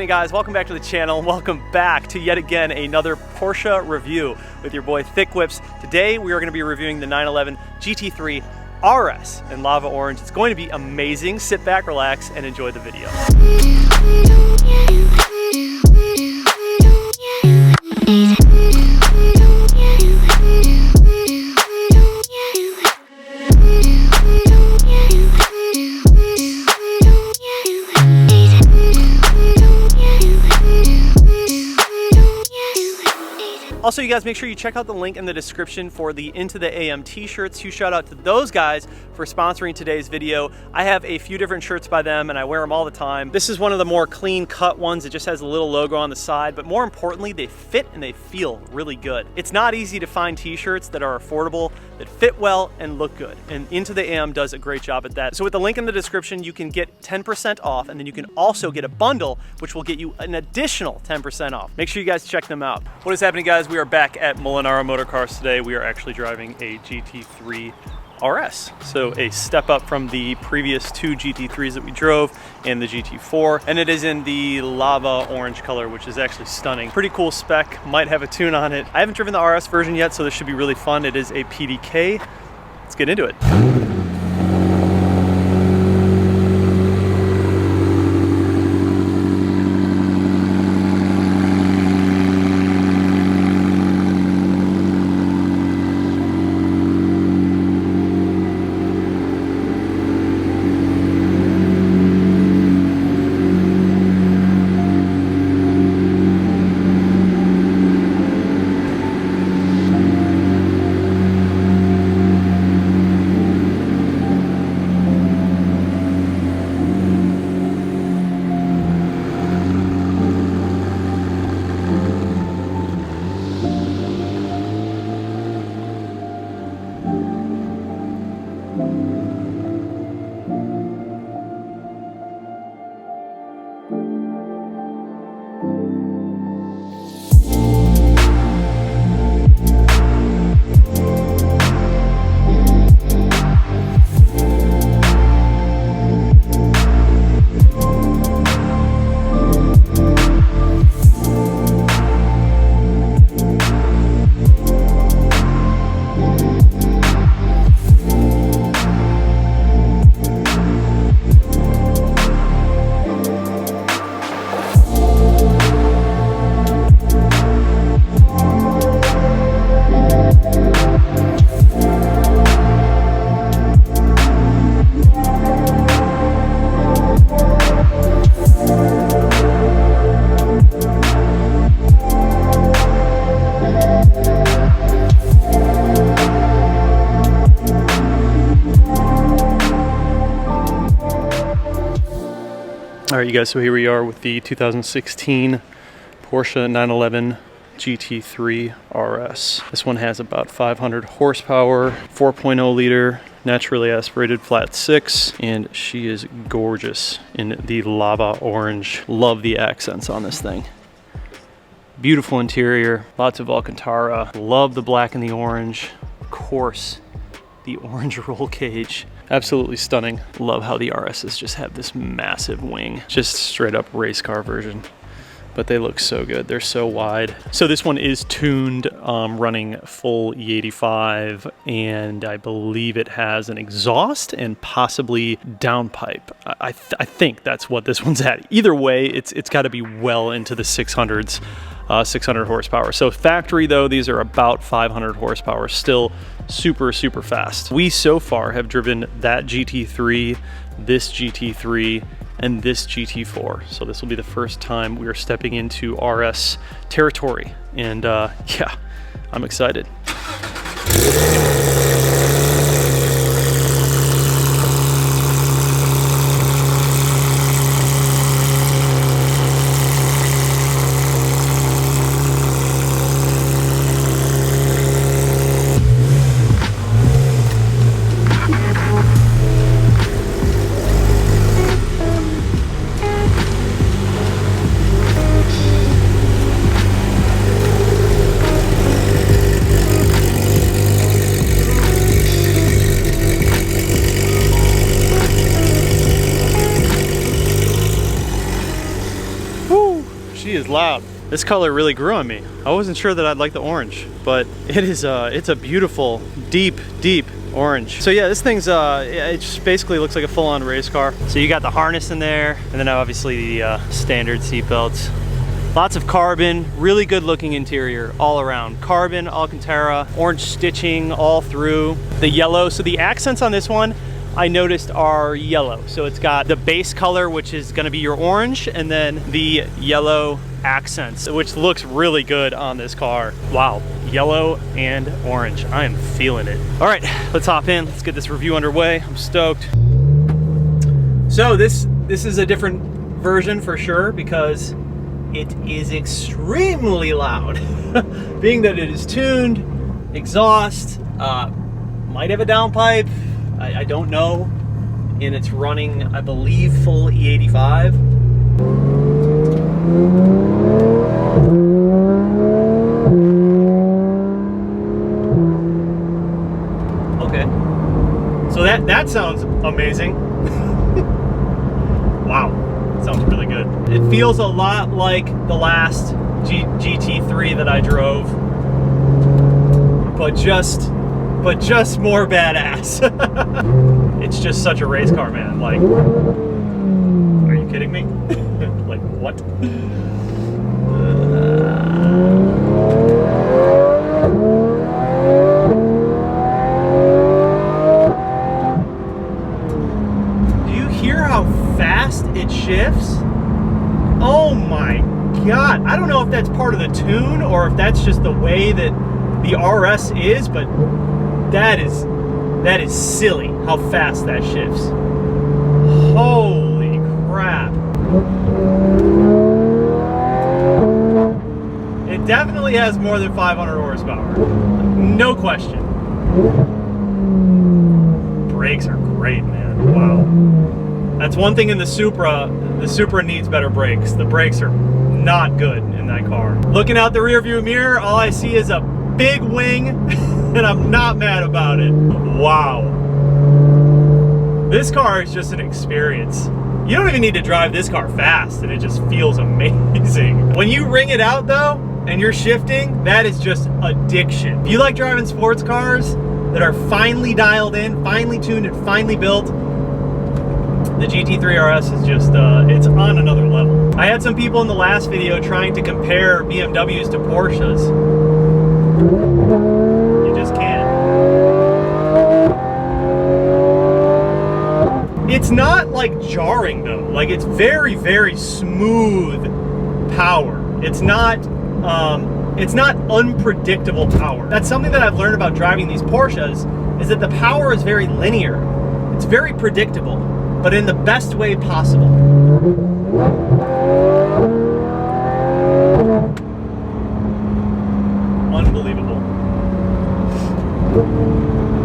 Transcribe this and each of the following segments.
happening, guys? Welcome back to the channel and welcome back to yet again another Porsche review with your boy Thick Whips. Today we are going to be reviewing the 911 GT3RS in lava orange. It's going to be amazing. Sit back, relax, and enjoy the video. Also, you guys, make sure you check out the link in the description for the Into the AM t-shirts. Huge shout out to those guys for sponsoring today's video. I have a few different shirts by them and I wear them all the time. This is one of the more clean cut ones. It just has a little logo on the side, but more importantly, they fit and they feel really good. It's not easy to find t-shirts that are affordable, that fit well and look good. And Into the AM does a great job at that. So with the link in the description, you can get 10% off, and then you can also get a bundle, which will get you an additional 10% off. Make sure you guys check them out. What is happening, guys? We are back at Molinaro Motor Cars today. We are actually driving a GT3RS. So a step up from the previous two GT3s that we drove and the GT4. And it is in the lava orange color, which is actually stunning. Pretty cool spec, might have a tune on it. I haven't driven the RS version yet, so this should be really fun. It is a PDK. Let's get into it. All right, you guys, so here we are with the 2016 Porsche 911 GT3 RS. This one has about 500 horsepower, 4.0 liter, naturally aspirated flat 6, and she is gorgeous in the lava orange. Love the accents on this thing. Beautiful interior, lots of Alcantara. Love the black and the orange. Of course, the orange roll cage. Absolutely stunning. Love how the RSs just have this massive wing. Just straight up race car version. But they look so good. They're so wide. So this one is tuned, running full E85, and I believe it has an exhaust and possibly downpipe. I think that's what this one's at. Either way, it's got to be well into the 600s. 600 horsepower. So factory though, these are about 500 horsepower, still super fast. We so far have driven that GT3, this GT3, and this GT4. So this will be the first time we are stepping into RS territory, and yeah, I'm excited. This color really grew on me. I wasn't sure that I'd like the orange, but it is it's a beautiful, deep orange. So yeah, this thing's it just basically looks like a full-on race car. So you got the harness in there, and then obviously the standard seat belts. Lots of carbon, really good looking interior all around. Carbon, Alcantara, orange stitching all through. The yellow, so the accents on this one I noticed are yellow. So it's got the base color, which is gonna be your orange, and then the yellow accents, which looks really good on this car. Wow, yellow and orange. I am feeling it. All right, let's hop in. Let's get this review underway. I'm stoked. So this is a different version for sure because it is extremely loud. Being that it is tuned, exhaust, might have a downpipe, I don't know, and it's running, I believe, full E85. Okay, so that sounds amazing. Wow, sounds really good. It feels a lot like the last GT3 that I drove, but just more badass. It's just such a race car, man. Like, are you kidding me? Like, what? Do you hear how fast it shifts? Oh my God. I don't know if that's part of the tune or if that's just the way that the RS is, but that is silly how fast that shifts. Holy crap. It definitely has more than 500 horsepower. No question. Brakes are great, man. Wow. That's one thing in the Supra. The Supra needs better brakes. The brakes are not good in that car. Looking out the rear view mirror, all I see is a big wing, and I'm not mad about it. Wow. This car is just an experience. You don't even need to drive this car fast, and it just feels amazing. When you ring it out though, and you're shifting, that is just addiction. If you like driving sports cars that are finely dialed in, finely tuned, and finely built, the GT3RS is just, it's on another level. I had some people in the last video trying to compare BMWs to Porsches. You just can't. It's not like jarring though. Like, it's very, very smooth power. It's not unpredictable power. That's something that I've learned about driving these Porsches, is that the power is very linear. It's very predictable, but in the best way possible. Unbelievable.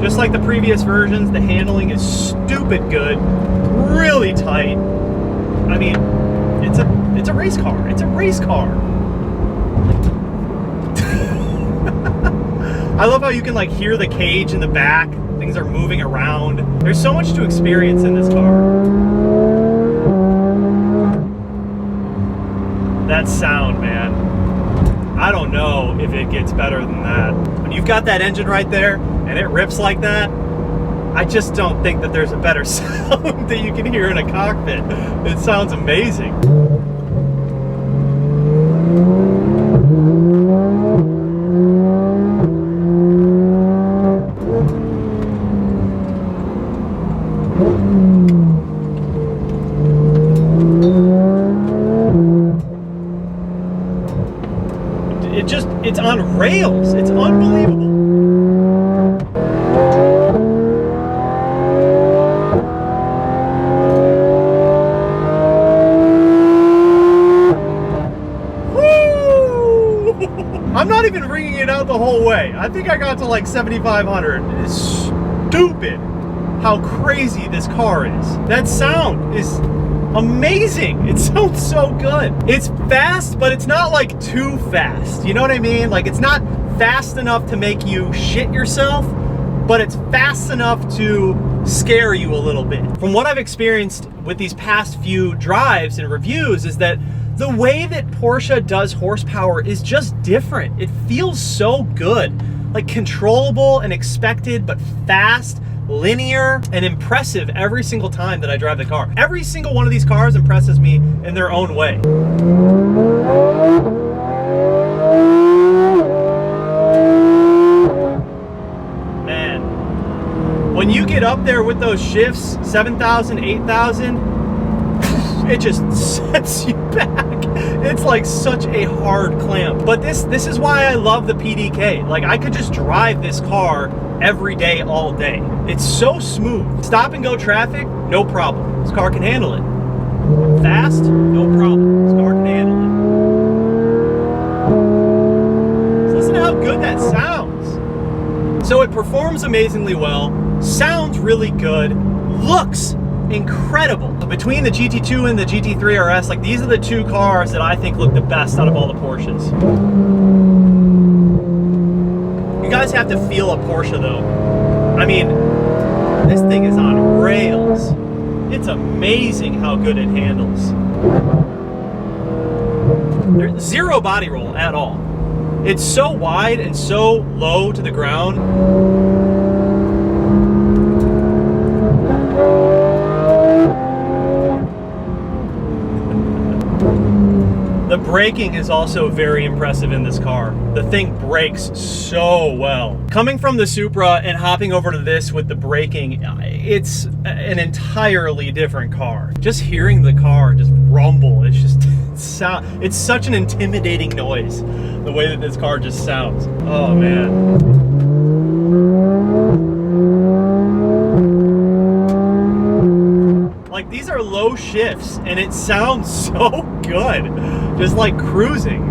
Just like the previous versions, the handling is stupid good, really tight. I mean, it's a race car. It's a race car. I love how you can like hear the cage in the back. Things are moving around. There's so much to experience in this car. That sound, man. I don't know if it gets better than that. When you've got that engine right there and it rips like that, I just don't think that there's a better sound that you can hear in a cockpit. It sounds amazing. It's on rails. It's unbelievable. Woo! I'm not even ringing it out the whole way. I think I got to like 7,500. It's stupid how crazy this car is. That sound is amazing. It sounds so good. It's fast, but it's not like too fast. You know what I mean? Like, it's not fast enough to make you shit yourself, but it's fast enough to scare you a little bit. From what I've experienced with these past few drives and reviews is that The way that Porsche does horsepower is just different. It feels so good. Like controllable and expected, but fast, linear, and impressive every single time that I drive the car. Every single one of these cars impresses me in their own way. Man, when you get up there with those shifts, 7,000, 8,000, it just sets you back. It's like such a hard clamp. But this is why I love the PDK. Like, I could just drive this car every day, all day. It's so smooth. Stop and go traffic, no problem. This car can handle it. Fast, no problem. This car can handle it. So listen to how good that sounds. So it performs amazingly well, sounds really good, looks incredible. Between the GT2 and the GT3RS, like, these are the two cars that I think look the best out of all the Porsches. You guys have to feel a Porsche though. I mean, this thing is on rails. It's amazing how good it handles. There's zero body roll at all. It's so wide and so low to the ground. The braking is also very impressive in this car. The thing brakes so well. Coming from the Supra and hopping over to this with the braking, it's an entirely different car. Just hearing the car just rumble, it's just it's such an intimidating noise, the way that this car just sounds. Oh man. Like, these are low shifts and it sounds so good, just like cruising.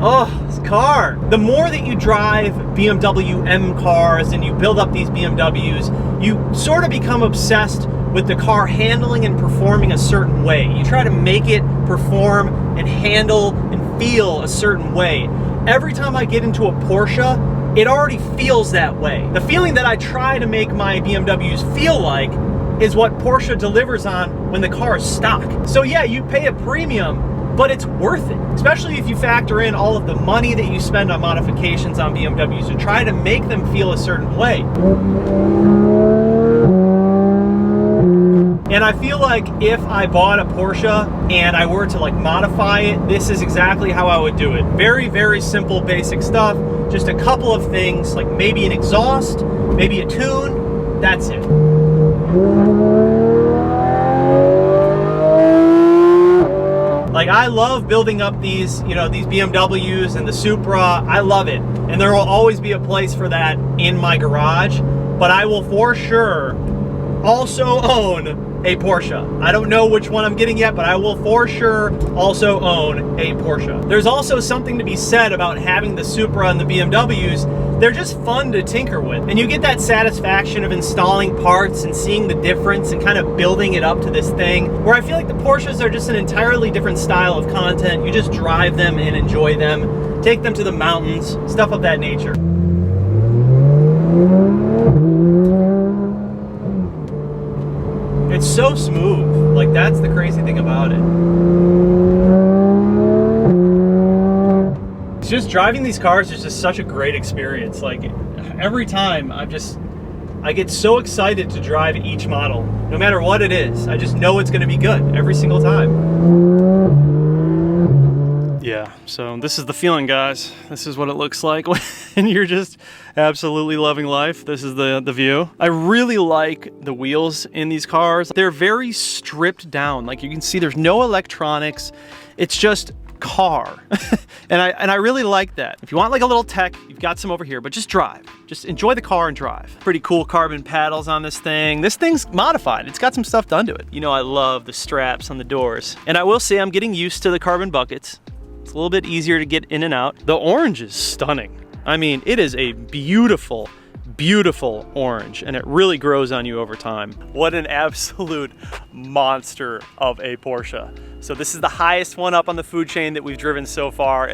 Oh, this car. The more that you drive BMW M cars and you build up these BMWs, you sort of become obsessed with the car handling and performing a certain way. You try to make it perform and handle and feel a certain way. Every time I get into a Porsche, it already feels that way. The feeling that I try to make my BMWs feel like is what Porsche delivers on when the car is stock. So yeah, you pay a premium, but it's worth it, especially if you factor in all of the money that you spend on modifications on BMWs to try to make them feel a certain way. And I feel like if I bought a Porsche and I were to like modify it, this is exactly how I would do it. Very, very simple, basic stuff. Just a couple of things, like maybe an exhaust, maybe a tune, that's it. Like, I love building up these, you know, these BMWs and the Supra. I love it. And there will always be a place for that in my garage. But I will for sure also own a Porsche. I don't know which one I'm getting yet, but I will for sure also own a Porsche. There's also something to be said about having the Supra and the BMWs. They're just fun to tinker with. And you get that satisfaction of installing parts and seeing the difference and kind of building it up to this thing, where I feel like the Porsches are just an entirely different style of content. You just drive them and enjoy them, take them to the mountains, stuff of that nature. It's so smooth. Like, that's the crazy thing about it. It's just driving these cars is just such a great experience. Like, every time I get so excited to drive each model, no matter what it is. I just know it's going to be good every single time. Yeah, so this is the feeling, guys. This is what it looks like when you're just absolutely loving life. This is the view. I really like the wheels in these cars. They're very stripped down. Like, you can see there's no electronics. It's just car. and I really like that. If you want like a little tech, you've got some over here, but just drive. Just enjoy the car and drive. Pretty cool carbon paddles on this thing. This thing's modified. It's got some stuff done to it. You know, I love the straps on the doors. And I will say I'm getting used to the carbon buckets. It's a little bit easier to get in and out. The orange is stunning. I mean, it is a beautiful, beautiful orange, and it really grows on you over time. What an absolute monster of a Porsche. So this is the highest one up on the food chain that we've driven so far.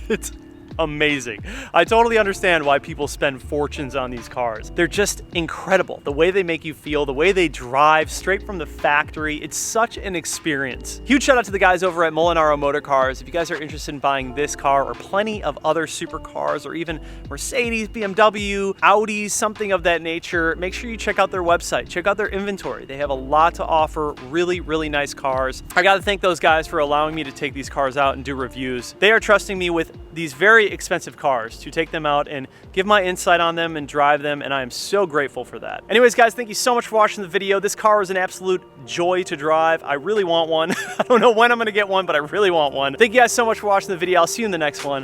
It's amazing. I totally understand why people spend fortunes on these cars. They're just incredible. The way they make you feel, the way they drive straight from the factory, it's such an experience. Huge shout out to the guys over at Molinaro Motor Cars. If you guys are interested in buying this car or plenty of other supercars or even Mercedes, BMW, Audis, something of that nature, make sure you check out their website, check out their inventory. They have a lot to offer, really, really nice cars. I gotta thank those guys for allowing me to take these cars out and do reviews. They are trusting me with these very expensive cars to take them out and give my insight on them and drive them, and I am so grateful for that. Anyways, guys, thank you so much for watching the video. This car is an absolute joy to drive. I really want one. I don't know when I'm gonna get one, but I really want one. Thank you guys so much for watching the video. I'll see you in the next one.